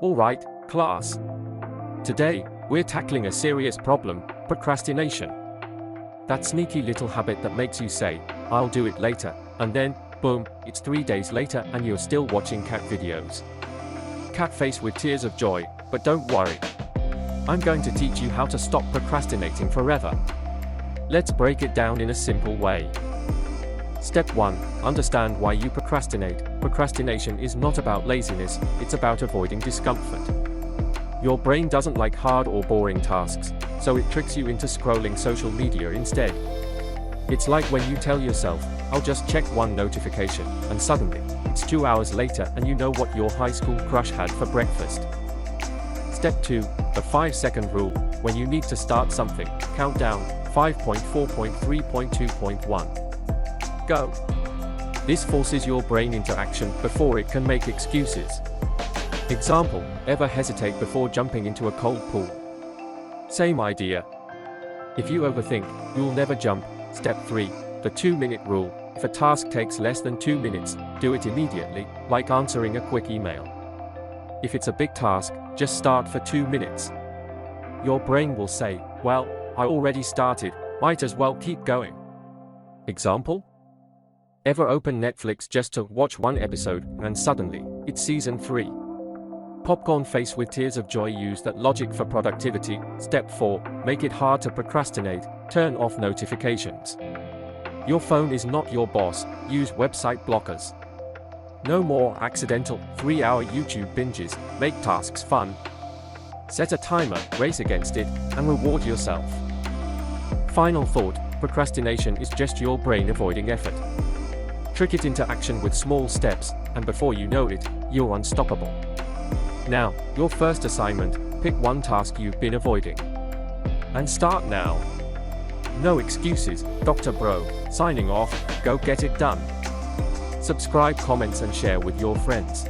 Alright, class. Today, we're tackling a serious problem, procrastination. That sneaky little habit that makes you say, I'll do it later, and then, boom, it's 3 days later and you're still watching cat videos. Cat face with tears of joy, but don't worry. I'm going to teach you how to stop procrastinating forever. Let's break it down in a simple way. Step 1. Understand why you procrastinate. Procrastination is not about laziness, it's about avoiding discomfort. Your brain doesn't like hard or boring tasks, so it tricks you into scrolling social media instead. It's like when you tell yourself, I'll just check one notification, and suddenly, it's 2 hours later and you know what your high school crush had for breakfast. Step 2. The 5-second rule. When you need to start something, count down, 5.4.3.2.1. Go. This forces your brain into action before it can make excuses. Example, ever hesitate before jumping into a cold pool? Same idea. If you overthink, you'll never jump. Step 3. The 2-minute rule. If a task takes less than 2 minutes, do it immediately, like answering a quick email. If it's a big task, just start for 2 minutes. Your brain will say, well, I already started, might as well keep going. Example? Ever open Netflix just to watch one episode, and suddenly, it's season 3? Popcorn face with tears of joy. Use that logic for productivity. Step 4. Make it hard to procrastinate. Turn off notifications. Your phone is not your boss. Use website blockers. No more accidental 3-hour YouTube binges. Make tasks fun. Set a timer, race against it, and reward yourself. Final thought. Procrastination is just your brain avoiding effort. Trick it into action with small steps, and before you know it, you're unstoppable. Now, your first assignment, pick one task you've been avoiding. And start now. No excuses, Dr. Bro, signing off, go get it done. Subscribe, comments and share with your friends.